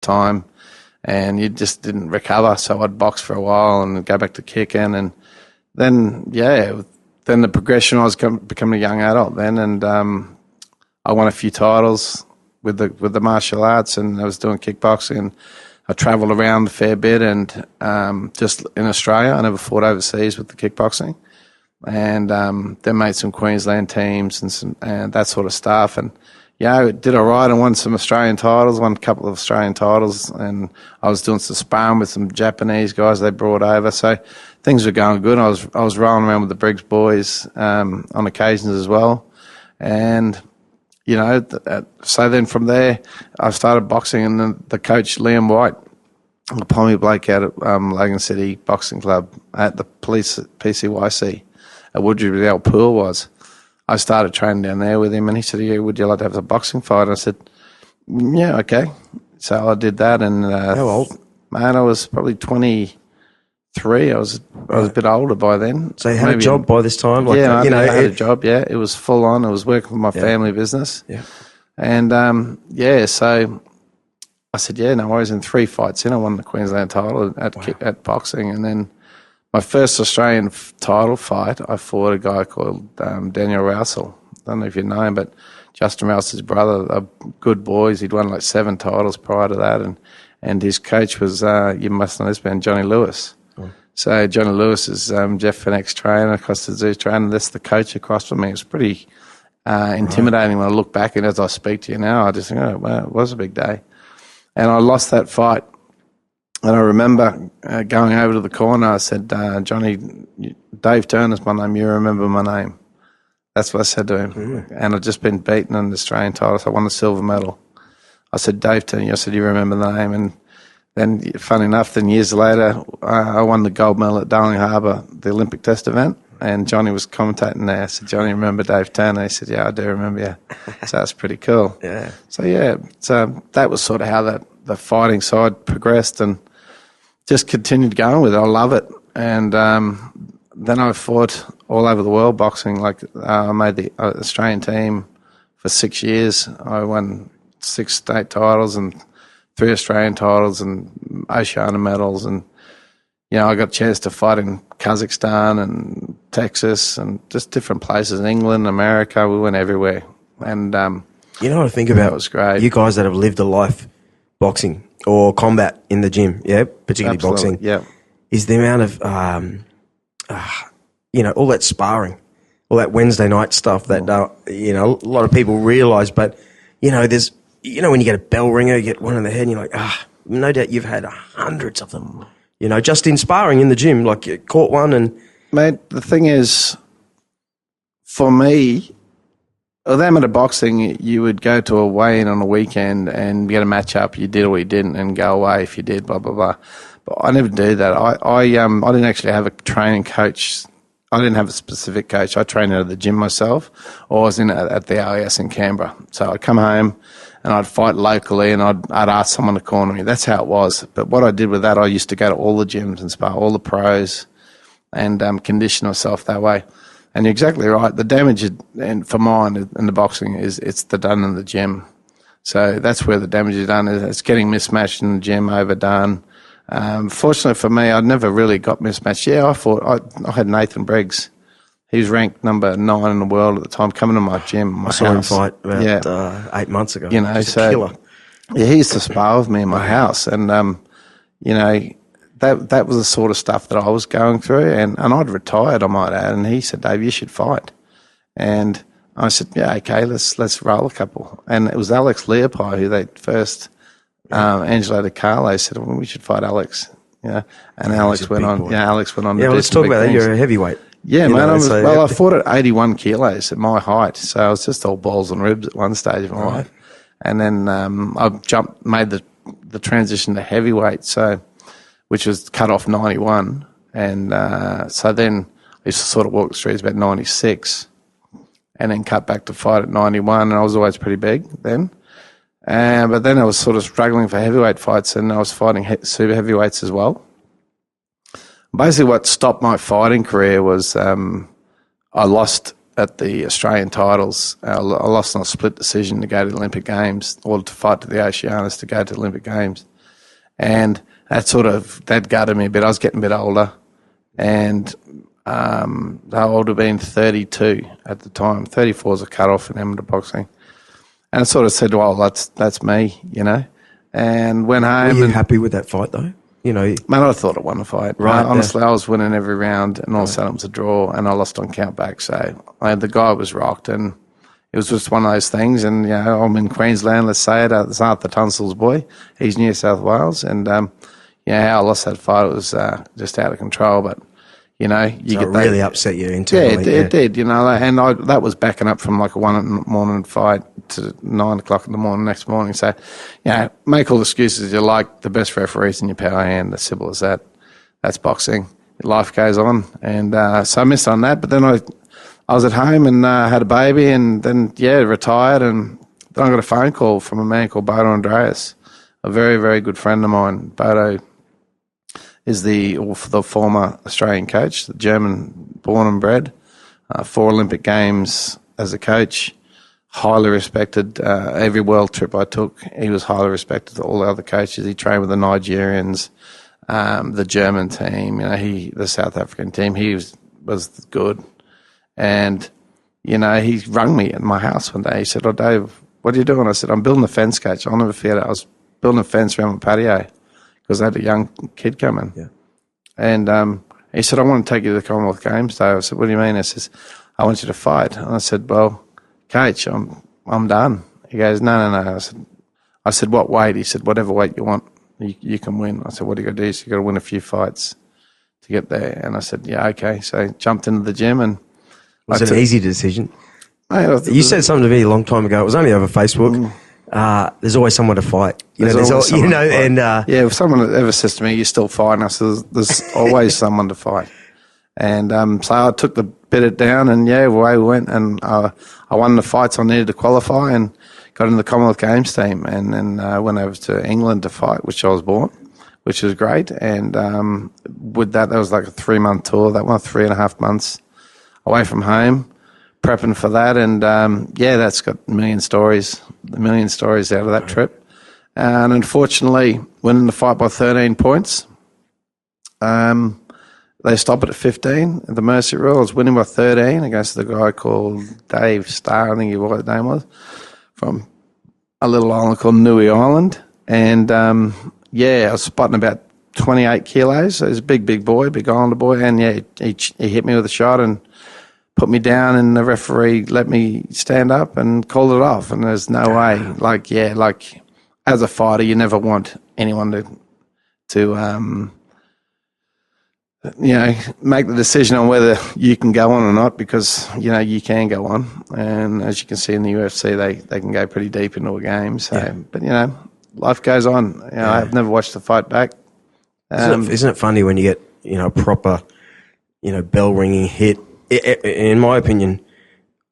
time, and you just didn't recover. So I'd box for a while and go back to kicking, and then the progression. I was becoming a young adult then, and I won a few titles with the martial arts, and I was doing kickboxing. And I travelled around a fair bit, and just in Australia, I never fought overseas with the kickboxing, and then made some Queensland teams and that sort of stuff, and did all right. I won some Australian titles, won a couple of Australian titles, and I was doing some sparring with some Japanese guys they brought over, so things were going good. I was rolling around with the Briggs boys on occasions as well, and so then from there, I started boxing, and then the coach, Liam White, a Pommy bloke out at Logan City Boxing Club at the police PCYC at Woodbury, the old pool was. I started training down there with him, and he said, would you like to have a boxing fight? And I said, yeah, okay. So I did that. And how old? Man, I was probably 23. I was a bit older by then. So you had a job by this time? I had a job, yeah. It was full on. I was working for my family business. Yeah. And, so I said, no worries. In 3 fights in, I won the Queensland title at boxing. And then my first Australian title fight, I fought a guy called Daniel Rousel. I don't know if you know him, but Justin Rousel's brother, good boys. He'd won like 7 titles prior to that. And his coach was, you must know this man, Johnny Lewis. So Johnny Lewis is Jeff Fenech's trainer, Costa Zoo's trainer. That's the coach across from me. It was pretty intimidating when I look back, and as I speak to you now, I just think, oh, wow, it was a big day. And I lost that fight. And I remember going over to the corner, I said, Johnny, Dave Turner's my name, you remember my name. That's what I said to him. Mm. And I'd just been beaten in the Australian title, so I won the silver medal. I said, Dave Turner, I said, you remember the name? And then, funny enough, then years later, I won the gold medal at Darling Harbour, the Olympic test event, and Johnny was commentating there. I said, Johnny, remember Dave Turner? He said, yeah, I do remember you. So that's pretty cool. Yeah. So that was sort of how the fighting side progressed, and just continued going with it. I love it. And then I fought all over the world boxing. Like I made the Australian team for 6 years. I won 6 state titles and 3 Australian titles and Oceania medals. And, I got a chance to fight in Kazakhstan and Texas and just different places, in England, America. We went everywhere. And, what I think about? It was great. You guys that have lived a life boxing or combat in the gym, particularly Absolutely, boxing, yeah, is the amount of, all that sparring, all that Wednesday night stuff that, a lot of people realise. But, there's, when you get a bell ringer, you get one in the head and you're like, no doubt you've had hundreds of them, just in sparring in the gym, like you caught one and... Mate, the thing is, for me, with amateur boxing, you would go to a weigh-in on a weekend and get a match up. You did or you didn't, and go away if you did, blah, blah, blah. But I never do that. I didn't actually have a training coach. I didn't have a specific coach. I trained out of the gym myself, or I was at the LAS in Canberra. So I'd come home and I'd fight locally, and I'd ask someone to corner me. That's how it was. But what I did with that, I used to go to all the gyms and spar all the pros and condition myself that way. And you're exactly right. The damage for mine in the boxing it's done in the gym. So that's where the damage is done. It's getting mismatched in the gym, overdone. Fortunately for me, I never really got mismatched. Yeah, I had Nathan Briggs. He was ranked number 9 in the world at the time, coming to my gym, my I saw him house. fight about 8 months ago. He's a killer. Yeah, he used to spar with me in my house, and that was the sort of stuff that I was going through, and I'd retired, I might add, and he said, Dave, you should fight. And I said, yeah, okay, let's roll a couple. And it was Alex Leopold who they first, Angelo De Carlo said, well, we should fight Alex. And Alex went on. Yeah, Alex went on. Yeah, let's talk about that. You're a heavyweight. Yeah, man. I fought at 81 kilos at my height, so I was just all balls and ribs at one stage of my life. And then I made the transition to heavyweight, which was cut off 91, and so then I used to sort of walk the streets about 96, and then cut back to fight at 91, and I was always pretty big then. But then I was sort of struggling for heavyweight fights, and I was fighting super heavyweights as well. Basically, what stopped my fighting career was I lost at the Australian titles. I lost on a split decision to go to the Olympic Games, or to fight to the Oceanias to go to the Olympic Games. And that gutted me a bit. I was getting a bit older, and I would have been 32 at the time. 34 was a cut-off in amateur boxing. And I sort of said, well, that's me, and went home. Were you happy with that fight, though? Man, I thought I won the fight. Right. Honestly, I was winning every round, and all of a sudden it was a draw, and I lost on count back. So the guy was rocked, and it was just one of those things. And, I'm in Queensland, let's say it. It's Arthur Tunstall's boy. He's New South Wales. And, how I lost that fight, it was just out of control. But, you it really upset you internally. Yeah, it did, and that was backing up from like a 1 in the morning fight to 9 o'clock in the morning next morning. So, make all the excuses you like. The best referees in your power hand, as simple as that. That's boxing. Life goes on. And so I missed on that. But then I was at home and had a baby, and then, retired. And then I got a phone call from a man called Bodo Andreas, a very, very good friend of mine. Bodo is the former Australian coach, the German born and bred, 4 Olympic Games as a coach, highly respected. Every world trip I took, he was highly respected to all the other coaches. He trained with the Nigerians, the German team, the South African team. He was good. And, he rang me at my house one day. He said, "Oh, Dave, what are you doing?" I said, "I'm building a fence, coach." I'll never forget it. I was building a fence around my patio because I had a young kid coming. Yeah. And he said, "I want to take you to the Commonwealth Games, Dave." I said, "What do you mean?" He says, "I want you to fight." And I said, "Well, coach, I'm done." He goes, No. I said, "What weight?" He said, "Whatever weight you want, you can win." I said, "What do you got to do?" So you got to win a few fights to get there. And I said, "Yeah, okay." So I jumped into the gym, and was it an easy decision? Mate, you said something to me a long time ago. It was only over Facebook. There's always someone to fight. If someone ever says to me, "You're still fighting," I said, "There's always someone to fight." And so I took the bit down, and away we went. And I won the fights I needed to qualify, and got into the Commonwealth Games team. And then went over to England to fight, which I was born, which was great. And with that was like a 3-month tour. That one, 3.5 months away from home, prepping for that. And that's got a million stories out of that trip. And unfortunately, winning the fight by 13 points. They stopped it at 15 at the Mercy Rule. I was winning by 13 against the guy called Dave Starr, I think his name was, from a little island called Nui Island. And, I was spotting about 28 kilos. So he's a big boy, big islander boy. And, he hit me with a shot and put me down, and the referee let me stand up and called it off. And there's no way. As a fighter, you never want anyone to make the decision on whether you can go on or not, because, you can go on. And as you can see in the UFC, they can go pretty deep into a game. So, But, life goes on. I've never watched the fight back. Isn't it funny when you get, a proper, bell ringing hit? In my opinion,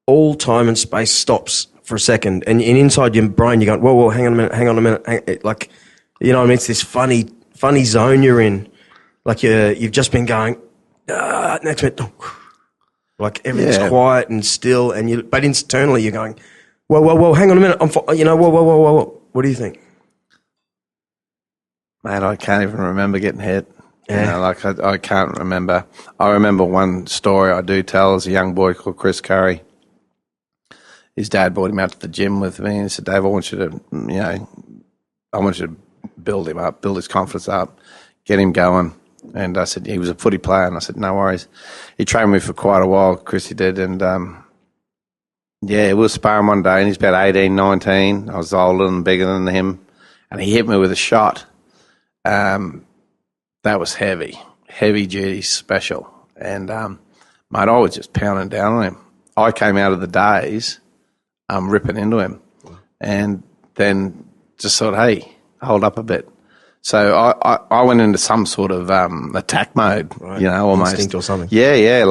all time and space stops for a second, and inside your brain you're going, whoa, hang on a minute. It's this funny zone you're in. Like you've just been going, next minute, like everything's quiet and still, but internally you're going, whoa, hang on a minute, whoa. What do you think? Mate, I can't even remember getting hit. Yeah. I can't remember. I remember one story I do tell as a young boy called Chris Curry. His dad brought him out to the gym with me and he said, "Dave, I want you to build him up, build his confidence up, get him going." And I said, he was a footy player, and I said, "No worries." He trained me for quite a while, Chris, he did. And, we were sparring one day, and he's about 18, 19. I was older and bigger than him. And he hit me with a shot. That was heavy duty special. And, mate, I was just pounding down on him. I came out of the days ripping into him, and then just thought, hey, hold up a bit. So I went into some sort of attack mode, right. Almost. Instinct or something. Yeah,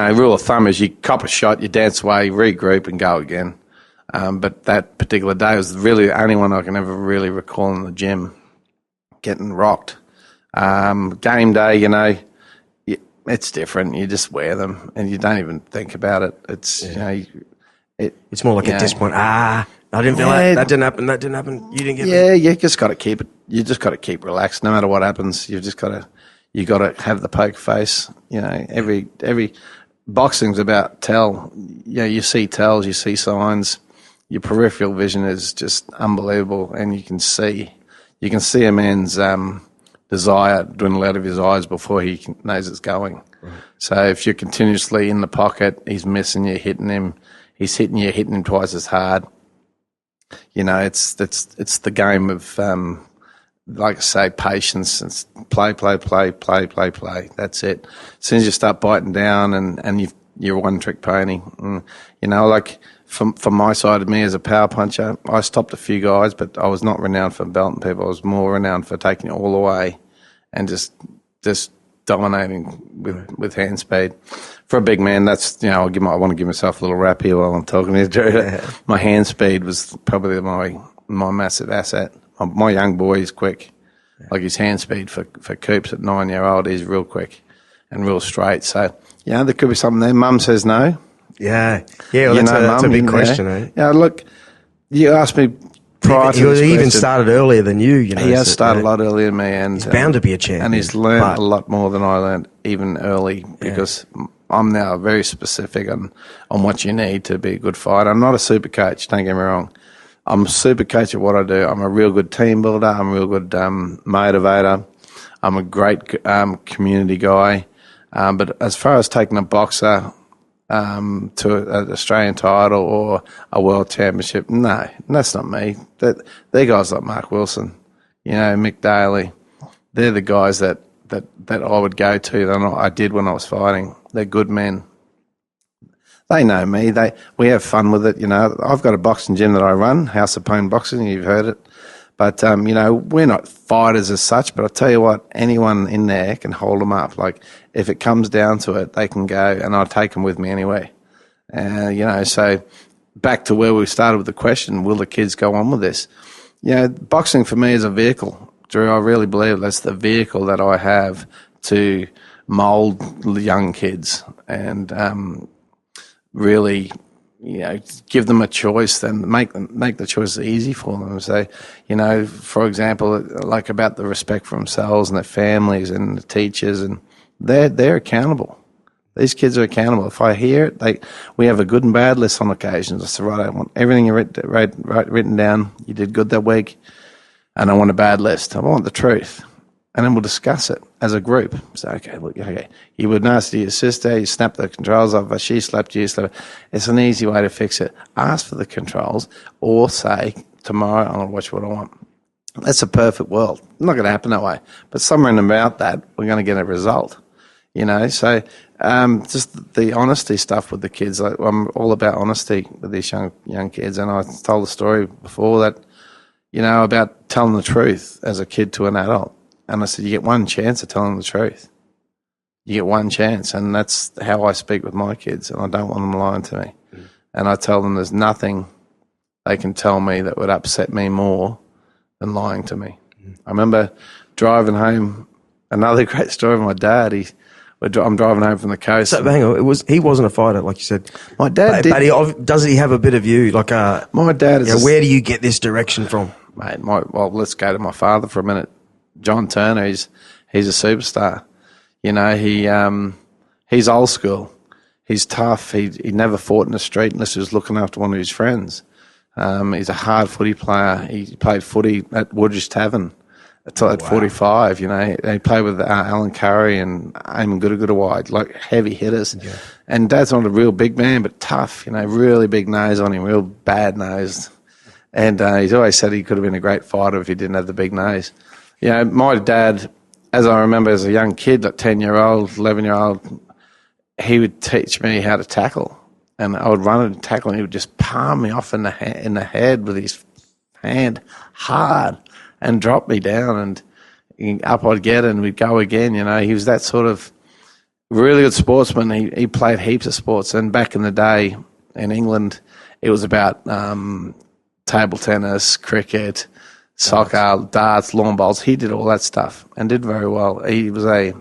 rule of thumb is you cop a shot, you dance away, regroup and go again. But that particular day was really the only one I can ever really recall in the gym getting rocked. Game day, it's different. You just wear them and you don't even think about it. It's, it's more like at this point, I didn't feel that didn't happen. That didn't happen. You didn't get Yeah, you just got to keep it. You just got to keep relaxed, no matter what happens. You got to have the poker face. You know, every boxing's about tell. You know, you see tells, you see signs. Your peripheral vision is just unbelievable, and you can see a man's desire dwindle out of his eyes before he knows it's going. Right. So if you're continuously in the pocket, he's missing you, hitting him. He's hitting you, hitting him twice as hard. You know, it's the game of, like I say, patience. It's play. That's it. As soon as you start biting down and you're a one-trick pony. You know, like from my side of me as a power puncher, I stopped a few guys, but I was not renowned for belting people. I was more renowned for taking it all away and just dominating with hand speed. For a big man, that's, you know, I want to give myself a little rap here while I'm talking to you, Drew. Yeah. My hand speed was probably my massive asset. My young boy is quick. Yeah. Like his hand speed for Coops at 9-year-old is real quick and real straight. So, you know, there could be something there. Mum says no. Yeah. Yeah, well, that's a big question, eh? Yeah, look, you asked me prior to this question. He even started earlier than you, you know. He has started a lot earlier than me. And he's bound to be a champion. And he's learned a lot more than I learned even early because I'm now very specific on what you need to be a good fighter. I'm not a super coach, don't get me wrong. I'm a super coach at what I do. I'm a real good team builder. I'm a real good motivator. I'm a great community guy. But as far as taking a boxer to an Australian title or a world championship, no, that's not me. They're guys like Mark Wilson, you know, Mick Daly. They're the guys that I would go to that I did when I was fighting. They're good men. They know me. We have fun with it. You know, I've got a boxing gym that I run, House of Pone Boxing. You've heard it. But, you know, we're not fighters as such, but I'll tell you what, anyone in there can hold them up. Like, if it comes down to it, they can go, and I'll take them with me anyway. You know, so back to where we started with the question, will the kids go on with this? You know, boxing for me is a vehicle, Drew. I really believe that's the vehicle that I have to mould the young kids and really, you know, give them a choice and make the choice easy for them. So, you know, for example, like about the respect for themselves and their families and the teachers, and they're accountable. These kids are accountable. If I hear it, we have a good and bad list on occasions. I say, right, I want everything you written down. You did good that week, and I want a bad list. I want the truth. And then we'll discuss it as a group. So, okay, you were nasty to your sister, you snapped the controls off her, she slapped you, It's an easy way to fix it. Ask for the controls or say, tomorrow I'm going to watch what I want. That's a perfect world. Not going to happen that way. But somewhere in about that, we're going to get a result. You know, so just the honesty stuff with the kids. I'm all about honesty with these young kids. And I told a story before that, you know, about telling the truth as a kid to an adult. And I said, you get one chance of telling the truth. You get one chance. And that's how I speak with my kids. And I don't want them lying to me. Mm. And I tell them there's nothing they can tell me that would upset me more than lying to me. Mm. I remember driving home, another great story of my dad. I'm driving home from the coast. So hang on, he wasn't a fighter, like you said. My dad but does he have a bit of you? Like my dad is. Where do you get this direction from? Mate, well, let's go to my father for a minute. John Turner, he's a superstar. You know, he's old school. He's tough. He never fought in the street unless he was looking after one of his friends. He's a hard footy player. He played footy at Woodridge Tavern until 45. You know, he played with Alan Curry and Eamon Goodawide, like heavy hitters. Yeah. And Dad's not a real big man, but tough. You know, really big nose on him, real bad nosed. And he's always said he could have been a great fighter if he didn't have the big nose. You know, my dad, as I remember as a young kid, like 10-year-old, 11-year-old, he would teach me how to tackle. And I would run and tackle, and he would just palm me off in the head with his hand hard and drop me down. And up I'd get, and we'd go again. You know, he was that sort of really good sportsman. He played heaps of sports. And back in the day in England, it was about table tennis, cricket, soccer, darts, lawn bowls. He did all that stuff and did very well. He was a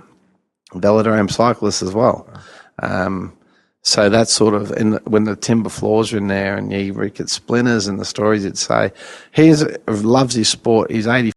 velodrome cyclist as well. So that's sort of when the timber floors are in there, and you get splinters and the stories he'd say. He loves his sport. He's 80.